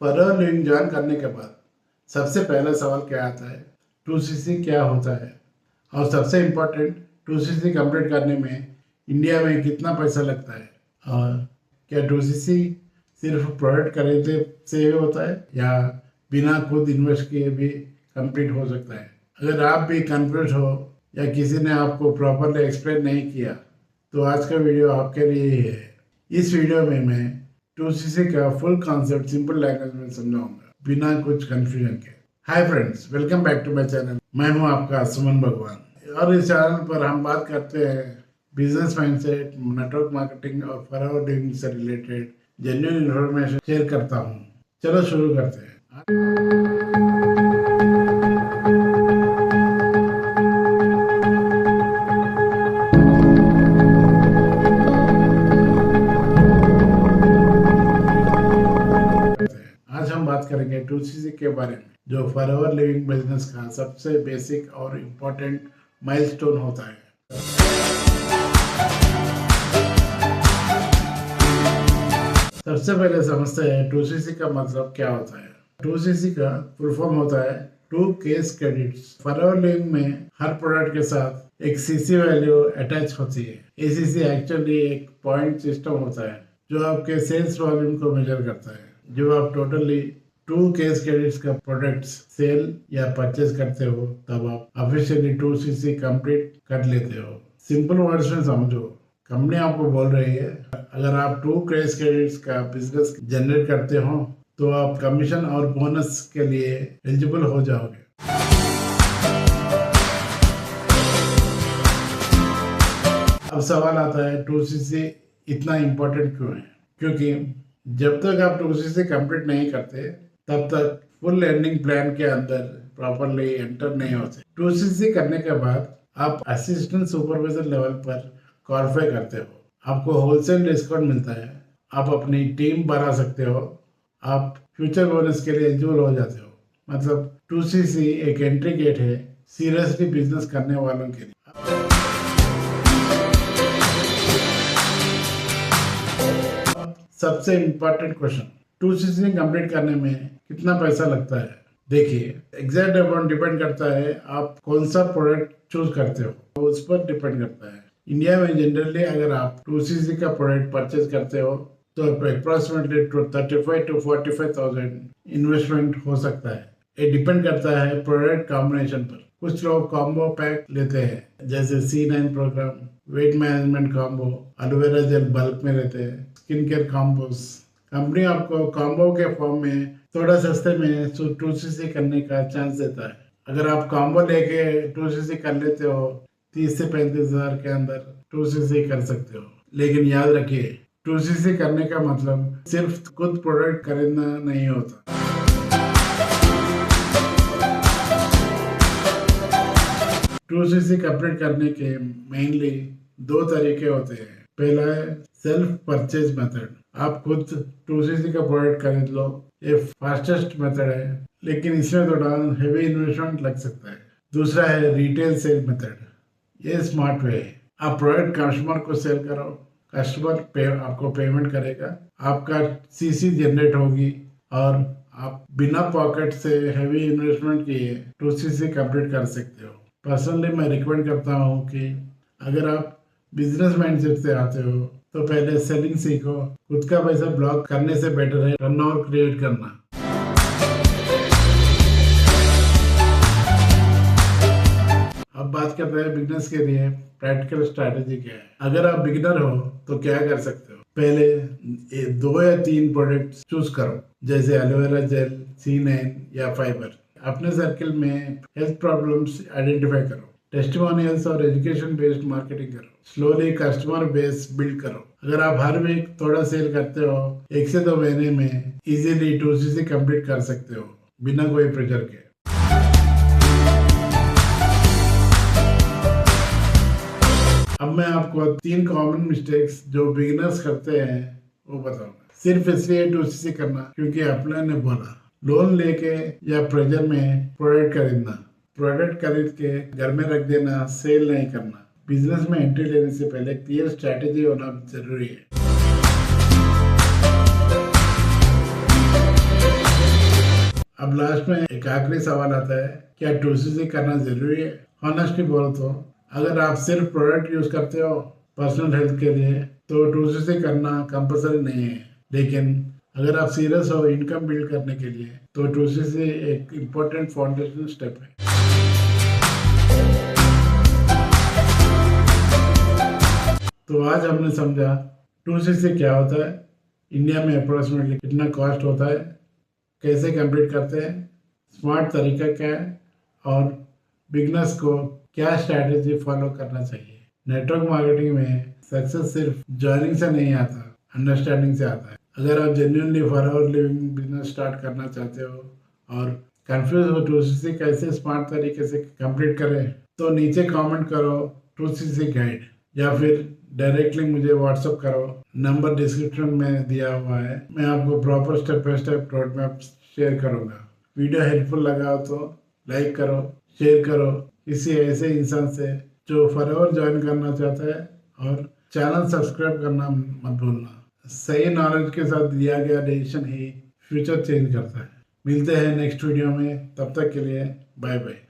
Forever living join करने के बाद सबसे पहला सवाल क्या आता है, 2CC क्या होता है और सबसे इम्पोर्टेंट 2CC कंप्लीट करने में इंडिया में कितना पैसा लगता है और क्या 2CC सिर्फ प्रोडक्ट खरीदने से होता है या बिना खुद इन्वेस्ट किए भी कंप्लीट हो सकता है। अगर आप भी कंफ्यूज हो या किसी ने आपको प्रॉपरली एक्सप्लेन नहीं किया तो आज का वीडियो आपके लिए ही है। इस वीडियो में मैं 2CC का फुल कॉन्सेप्ट सिंपल लैंग्वेज में समझाऊंगा बिना कुछ कंफ्यूजन के। Hi friends, welcome back to my channel. मैं हूं आपका सुमन भगवान और इस चैनल पर हम बात करते हैं बिजनेस माइंडसेट, नेटवर्क मार्केटिंग और फॉरएवर लिविंग से रिलेटेड जेन्युइन इन्फॉर्मेशन शेयर करता हूं। चलो शुरू करते हैं। आज हम बात करेंगे 2CC के बारे में, जो फॉरएवर लिविंग बिजनेस का सबसे बेसिक और इम्पोर्टेंट माइलस्टोन होता है। सबसे पहले समझते हैं 2CC का मतलब क्या होता है। 2CC का फुल फॉर्म होता है 2 केस क्रेडिट्स। फॉरएवर लिविंग में हर प्रोडक्ट के साथ एक CC वैल्यू अटैच होती है। ACC एक्चुअली एक पॉइंट सिस्टम होता है जो आपके सेल्स वॉल्यूम को मेजर करता है। जब आप टोटली 2 केस क्रेडिट्स का प्रोडक्ट्स सेल या परचेज करते हो तब आप ऑफिशियली 2CC कंप्लीट कर लेते हो। सिंपल वर्ड्स में समझो, कंपनी आपको बोल रही है अगर आप 2 केस क्रेडिट्स का बिजनेस जनरेट करते हो तो आप कमीशन और बोनस के लिए एलिजिबल हो जाओगे। अब सवाल आता है 2CC इतना इम्पोर्टेंट क्यों है? क्योंकि जब तक आप 2CC कंप्लीट नहीं करते तब तक फुल लर्निंग प्लान के अंदर प्रॉपरली एंटर नहीं होते। 2CC करने के बाद आप असिस्टेंट सुपरवाइजर लेवल पर क्वालिफाई करते हो, आपको होलसेल डिस्काउंट मिलता है, आप अपनी टीम बढ़ा सकते हो, आप फ्यूचर बोनस के लिए एलिजिबल हो जाते हो। मतलब 2CC एक एंट्री गेट है सीरियसली बिजनेस करने वालों के लिए। सबसे इम्पोर्टेंट क्वेश्चन, 2CC कंप्लीट करने में कितना पैसा लगता है? देखिए, एग्जैक्ट अमाउंट डिपेंड करता है आप कौन सा प्रोडक्ट चूज करते हो, उस पर डिपेंड करता है। इंडिया में जनरली अगर आप 2CC का प्रोडक्ट परचेज करते हो तो अप्रोक्सीमेटली 35 to 45,000 इन्वेस्टमेंट हो सकता है। ये डिपेंड करता है प्रोडक्ट कॉम्बिनेशन पर। कुछ लोग कॉम्बो पैक लेते हैं जैसे C9 programme, weight management combo, aloe vera gel bulk में लेते हैं, स्किन केयर कॉम्बोस। कंपनी आपको कॉम्बो के फॉर्म में थोड़ा सस्ते में 2CC करने का चांस देता है। अगर आप कॉम्बो लेके 2CC कर लेते हो 30 से 35 हजार के अंदर 2CC कर सकते हो। लेकिन याद रखिए 2CC करने का मतलब सिर्फ खुद प्रोडक्ट खरीदना नहीं होता। टू CC कंप्लीट करने के मेनली 2 तरीके होते हैं। पहला है सेल्फ परचेज मेथड, आप खुद 2CC का प्रोडक्ट खरीद लो। ये फास्टेस्ट मेथड है लेकिन इसमें थोड़ा हेवी इन्वेस्टमेंट लग सकता है। दूसरा है रिटेल सेल मेथड, ये स्मार्ट वे है। आप प्रोडक्ट कस्टमर को सेल करो, कस्टमर आपको पेमेंट करेगा, आपका CC जनरेट होगी और आप बिना पॉकेट से हेवी इन्वेस्टमेंट किए 2CC कंप्लीट कर सकते हो। पर्सनली मैं रिकमेंड करता हूँ कि अगर आप बिजनेस माइंडसेट से आते हो तो पहले सेलिंग सीखो। खुद का पैसा ब्लॉक करने से बेटर है टर्नओवर क्रिएट करना। अब बात करते हैं बिजनेस के लिए प्रैक्टिकल स्ट्रैटेजी क्या है। अगर आप बिगिनर हो तो क्या कर सकते हो? पहले 2 या 3 प्रोडक्ट चूज करो जैसे एलोवेरा जेल, C9 या फाइबर। अपने सर्किल में हेल्थ प्रॉब्लम्स आइडेंटिफाई करो, टेस्टिमोनियल्स और एजुकेशन बेस्ड मार्केटिंग करो, स्लोली कस्टमर बेस बिल्ड करो। अगर आप हर वीक थोड़ा सेल करते हो 1 से 2 महीने में इजीली 2CC कंप्लीट कर सकते हो बिना कोई प्रेशर के। अब मैं आपको 3 कॉमन मिस्टेक्स जो बिगिनर्स करते हैं वो बताऊंगा। सिर्फ इसलिए 2CC करना क्योंकि अपने ने बोला। लोन लेके या प्रेशर में प्रोडक्ट खरीदना, प्रोडक्ट खरीद के घर में रख देना, सेल नहीं करना। बिजनेस में एंट्री लेने से पहले क्लियर स्ट्रैटेजी होना जरूरी है। अब लास्ट में एक आखिरी सवाल आता है, क्या 2CC करना जरूरी है? ऑनेस्टली बोलो तो अगर आप सिर्फ प्रोडक्ट यूज करते हो पर्सनल हेल्थ के लिए तो 2CC करना कंपलसरी नहीं है, लेकिन अगर आप सीरियस हो इनकम बिल्ड करने के लिए तो 2CC एक इम्पोर्टेंट फाउंडेशन स्टेप है। तो आज हमने समझा 2CC क्या होता है, इंडिया में अप्रोक्सीमेटली कितना कॉस्ट होता है, कैसे कंप्लीट करते हैं, स्मार्ट तरीका क्या है और बिगनर्स को क्या स्ट्रैटेजी फॉलो करना चाहिए। नेटवर्क मार्केटिंग में सक्सेस सिर्फ जॉइनिंग से नहीं आता, अंडरस्टैंडिंग से आता है। अगर आप genuinely forever living business start करना चाहते हो और कंफ्यूज हो 2CC कैसे स्मार्ट तरीके से कंप्लीट करें तो नीचे कमेंट करो 2CC गाइड या फिर डायरेक्टली मुझे व्हाट्सअप करो, नंबर डिस्क्रिप्शन में दिया हुआ है। मैं आपको proper step by step road map share करूंगा। वीडियो हेल्पफुल लगा हो तो लाइक करो, शेयर करो किसी ऐसे इंसान से जो फॉरएवर ज्वाइन करना चाहता है, और चैनल सब्सक्राइब करना मत भूलना। सही नॉलेज के साथ दिया गया डिसीजन ही फ्यूचर चेंज करता है। मिलते हैं नेक्स्ट वीडियो में, तब तक के लिए बाय बाय।